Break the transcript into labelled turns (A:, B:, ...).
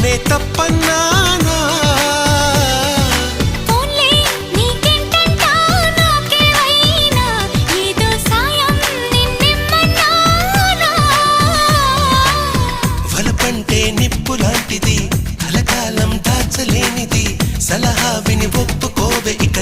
A: నేనే తప్పన్నానా వలపంటే నిప్పు లాంటిది కలకాలం దాచలేనిది సలహా విని ఒప్పుకోవే ఇక